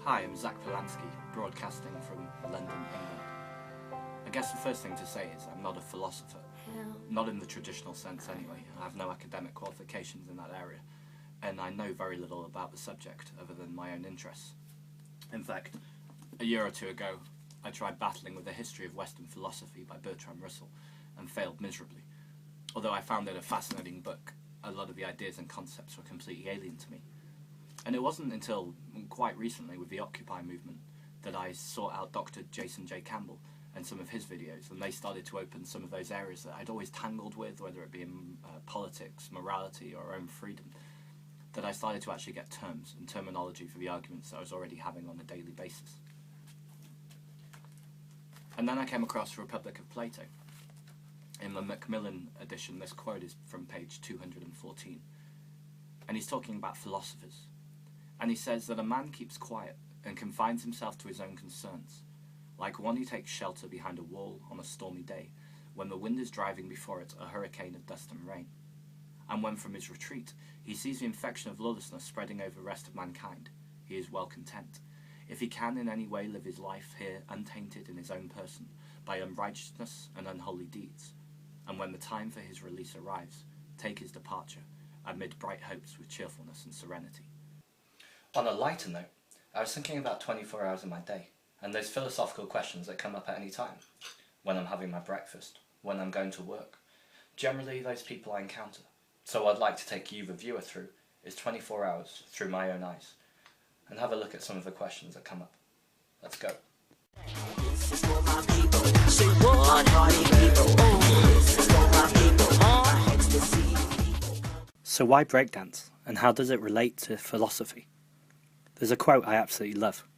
Hi, I'm Zach Polanski, broadcasting from London, England. I guess the first thing to say is I'm not a philosopher. Not in the traditional sense anyway. I have no academic qualifications in that area, and I know very little about the subject other than my own interests. In fact, a year or two ago, I tried battling with the history of Western philosophy by Bertrand Russell and failed miserably. Although I found it a fascinating book, a lot of the ideas and concepts were completely alien to me. And it wasn't until quite recently with the Occupy movement that I sought out Dr Jason J Campbell and some of his videos, and they started to open some of those areas that I'd always tangled with, whether it be in politics, morality, or own freedom, that I started to actually get terms and terminology for the arguments that I was already having on a daily basis. And then I came across the Republic of Plato. In the Macmillan edition, this quote is from page 214, and he's talking about philosophers. And he says that a man keeps quiet and confines himself to his own concerns, like one who takes shelter behind a wall on a stormy day, when the wind is driving before it a hurricane of dust and rain. And when from his retreat he sees the infection of lawlessness spreading over the rest of mankind, he is well content, if he can in any way live his life here untainted in his own person by unrighteousness and unholy deeds, and when the time for his release arrives, take his departure, amid bright hopes with cheerfulness and serenity. On a lighter note, I was thinking about 24 hours of my day, and those philosophical questions that come up at any time. When I'm having my breakfast, when I'm going to work. Generally, those people I encounter. So what I'd like to take you, the viewer, through is 24 hours through my own eyes, and have a look at some of the questions that come up. Let's go. This is for my people. Say what? This is for my people. So why breakdance, and how does it relate to philosophy? There's a quote I absolutely love.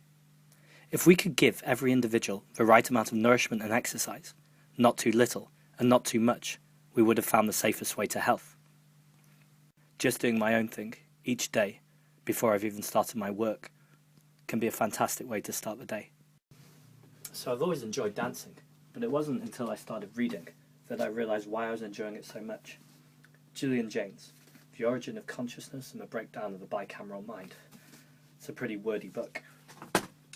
If we could give every individual the right amount of nourishment and exercise, not too little and not too much, we would have found the safest way to health. Just doing my own thing each day before I've even started my work can be a fantastic way to start the day. So I've always enjoyed dancing, but it wasn't until I started reading that I realised why I was enjoying it so much. Julian Jaynes, The Origin of Consciousness and the Breakdown of the Bicameral Mind. It's a pretty wordy book.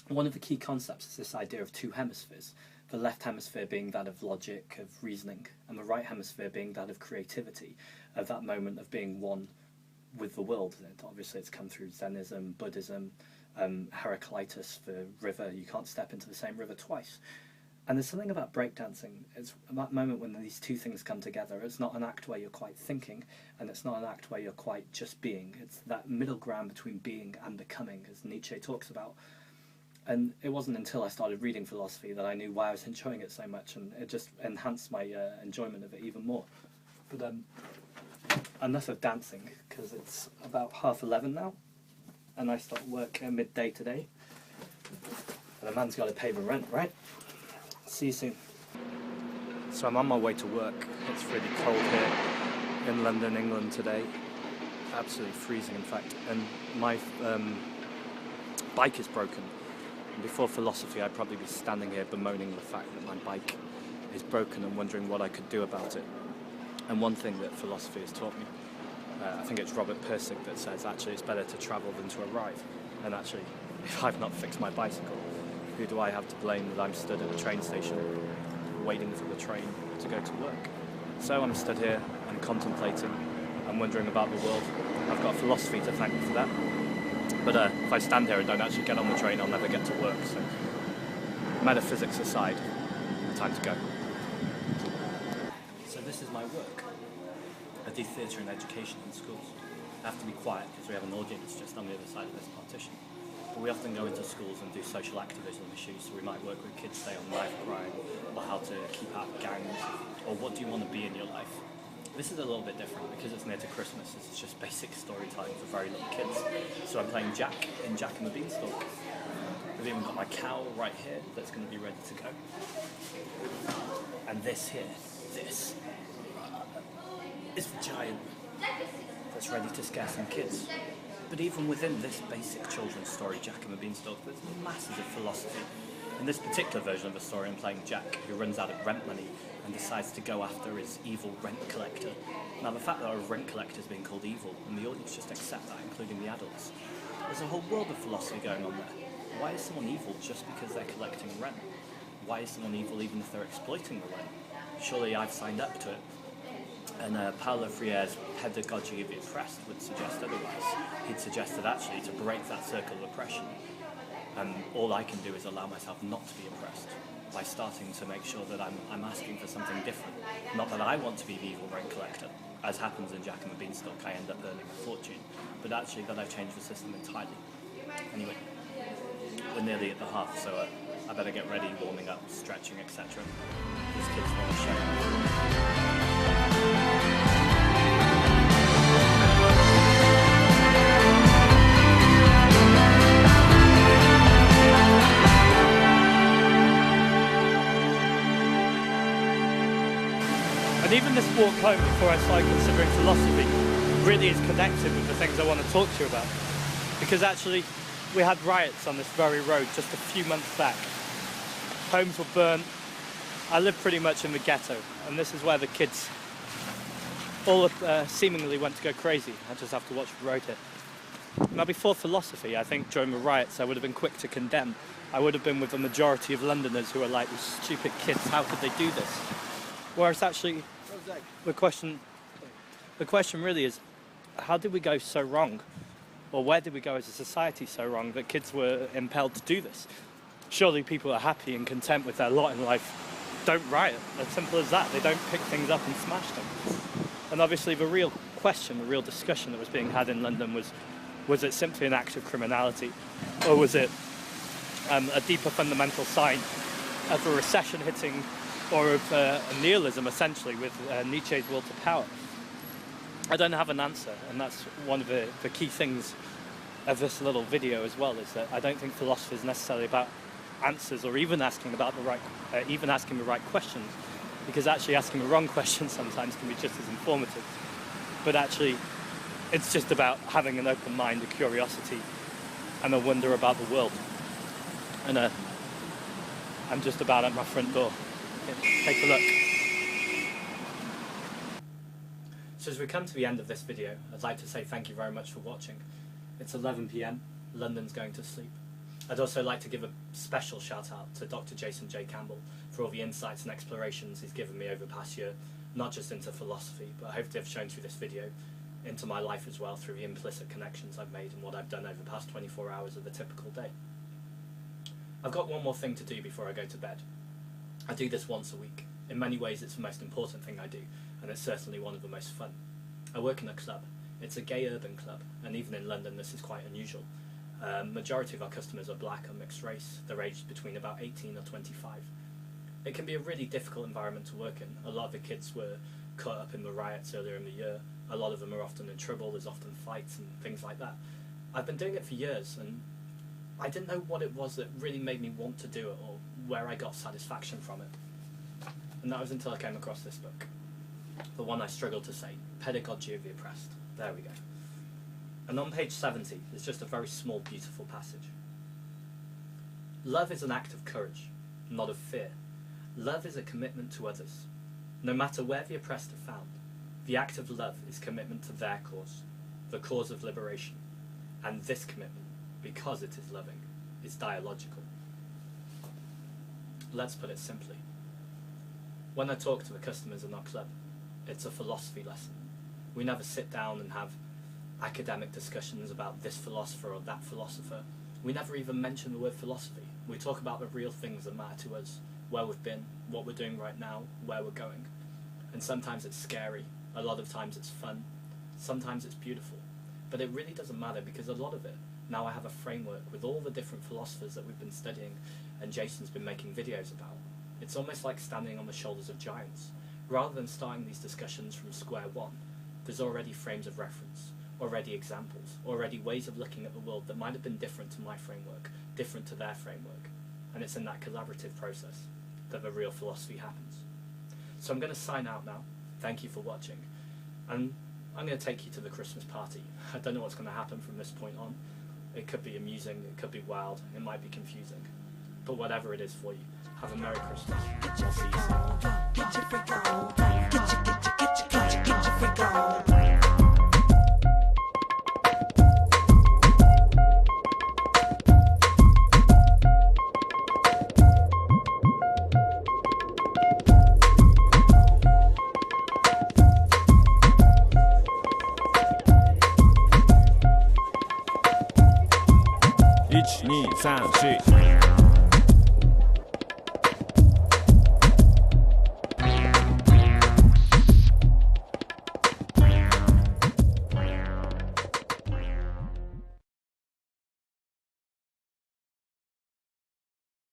One of the key concepts is this idea of two hemispheres, the left hemisphere being that of logic, of reasoning, and the right hemisphere being that of creativity, of that moment of being one with the world. And obviously it's come through Zennism, Buddhism, Heraclitus, the river, you can't step into the same river twice. And there's something about breakdancing, it's that moment when these two things come together. It's not an act where you're quite thinking, and it's not an act where you're quite just being. It's that middle ground between being and becoming, as Nietzsche talks about. And it wasn't until I started reading philosophy that I knew why I was enjoying it so much, and it just enhanced my enjoyment of it even more. But enough of dancing, because it's about 11:30 now, and I start work at midday today. And a man's got to pay the rent, right? See you soon. So I'm on my way to work. It's really cold here in London, England today. Absolutely freezing, in fact. And my bike is broken. And before philosophy, I'd probably be standing here bemoaning the fact that my bike is broken and wondering what I could do about it. And one thing that philosophy has taught me, I think it's Robert Pirsig that says, actually it's better to travel than to arrive. And actually, if I've not fixed my bicycle, who do I have to blame that I'm stood at the train station waiting for the train to go to work? So I'm stood here, I'm contemplating, I'm wondering about the world. I've got philosophy to thank for that. But if I stand here and don't actually get on the train, I'll never get to work. So metaphysics aside, time to go. So this is my work. I do theatre and education in schools. I have to be quiet because we have an audience just on the other side of this partition. But we often go into schools and do social activism issues, so we might work with kids, say, on knife crime, or how to keep out gangs, or what do you want to be in your life. This is a little bit different because it's near to Christmas. This is just basic storytelling for very little kids. So I'm playing Jack in Jack and the Beanstalk. I've even got my cowl right here that's going to be ready to go. And this here, this is the giant that's ready to scare some kids. But even within this basic children's story, Jack and the Beanstalk, there's masses of philosophy. In this particular version of the story, I'm playing Jack, who runs out of rent money and decides to go after his evil rent collector. Now, the fact that a rent collector is being called evil, and the audience just accept that, including the adults, there's a whole world of philosophy going on there. Why is someone evil just because they're collecting rent? Why is someone evil even if they're exploiting the rent? Surely I've signed up to it. And Paulo Freire's pedagogy of the oppressed would suggest otherwise. He'd suggest that actually to break that circle of oppression, all I can do is allow myself not to be oppressed by starting to make sure that I'm asking for something different. Not that I want to be the evil rent collector, as happens in Jack and the Beanstalk, I end up earning a fortune, but actually that I've changed the system entirely. Anyway, we're nearly at the half, so I better get ready, warming up, stretching, etc. These kids want to show. And even this walk home before I started considering philosophy really is connected with the things I want to talk to you about. Because actually, we had riots on this very road just a few months back. Homes were burnt. I live pretty much in the ghetto, and this is where the kids all seemingly went to go crazy. I just have to watch the road here. Now, before philosophy, I think during the riots I would have been quick to condemn. I would have been with the majority of Londoners who are like, these stupid kids, how could they do this? Whereas actually, the question really is, how did we go so wrong? Or where did we go as a society so wrong that kids were impelled to do this? Surely people are happy and content with their lot in life don't riot, as simple as that. They don't pick things up and smash them. And obviously the real question, the real discussion that was being had in London was it simply an act of criminality, or was it a deeper fundamental sign of a recession hitting, or of a nihilism, essentially, with Nietzsche's will to power? I don't have an answer, and that's one of the key things of this little video as well, is that I don't think philosophy is necessarily about answers or even asking the right questions, because actually asking the wrong questions sometimes can be just as informative. But actually, it's just about having an open mind, a curiosity, and a wonder about the world. And I'm just about at my front door. Take a look. So as we come to the end of this video, I'd like to say thank you very much for watching. It's 11 PM, London's going to sleep. I'd also like to give a special shout out to Dr Jason J Campbell for all the insights and explorations he's given me over the past year, not just into philosophy, but hopefully I've shown through this video into my life as well, through the implicit connections I've made and what I've done over the past 24 hours of a typical day. I've got one more thing to do before I go to bed. I do this once a week. In many ways it's the most important thing I do, and it's certainly one of the most fun. I work in a club. It's a gay urban club, and even in London this is quite unusual. Majority of our customers are black and mixed race. They're aged between about 18 or 25. It can be a really difficult environment to work in. A lot of the kids were caught up in the riots earlier in the year. A lot of them are often in trouble. There's often fights and things like that. I've been doing it for years, and I didn't know what it was that really made me want to do it, or where I got satisfaction from it. And that was until I came across this book. The one I struggled to say, Pedagogy of the Oppressed. There we go. And on page 70 is just a very small, beautiful passage. Love is an act of courage, not of fear. Love is a commitment to others. No matter where the oppressed are found, the act of love is commitment to their cause, the cause of liberation. And this commitment, because it is loving, is dialogical. Let's put it simply. When I talk to the customers in our club, it's a philosophy lesson. We never sit down and have academic discussions about this philosopher or that philosopher. We never even mention the word philosophy. We talk about the real things that matter to us, where we've been, what we're doing right now, where we're going. And sometimes it's scary, a lot of times it's fun, sometimes it's beautiful. But it really doesn't matter, because a lot of it, now I have a framework with all the different philosophers that we've been studying and Jason's been making videos about. It's almost like standing on the shoulders of giants. Rather than starting these discussions from square one, there's already frames of reference, already examples, already ways of looking at the world that might have been different to my framework, different to their framework. And it's in that collaborative process that the real philosophy happens. So I'm going to sign out now. Thank you for watching. And I'm going to take you to the Christmas party. I don't know what's going to happen from this point on. It could be amusing, it could be wild, it might be confusing. But whatever it is for you, have a Merry Christmas. I'll see you soon. Get your freak on. Get your freak on. 1、2、3、4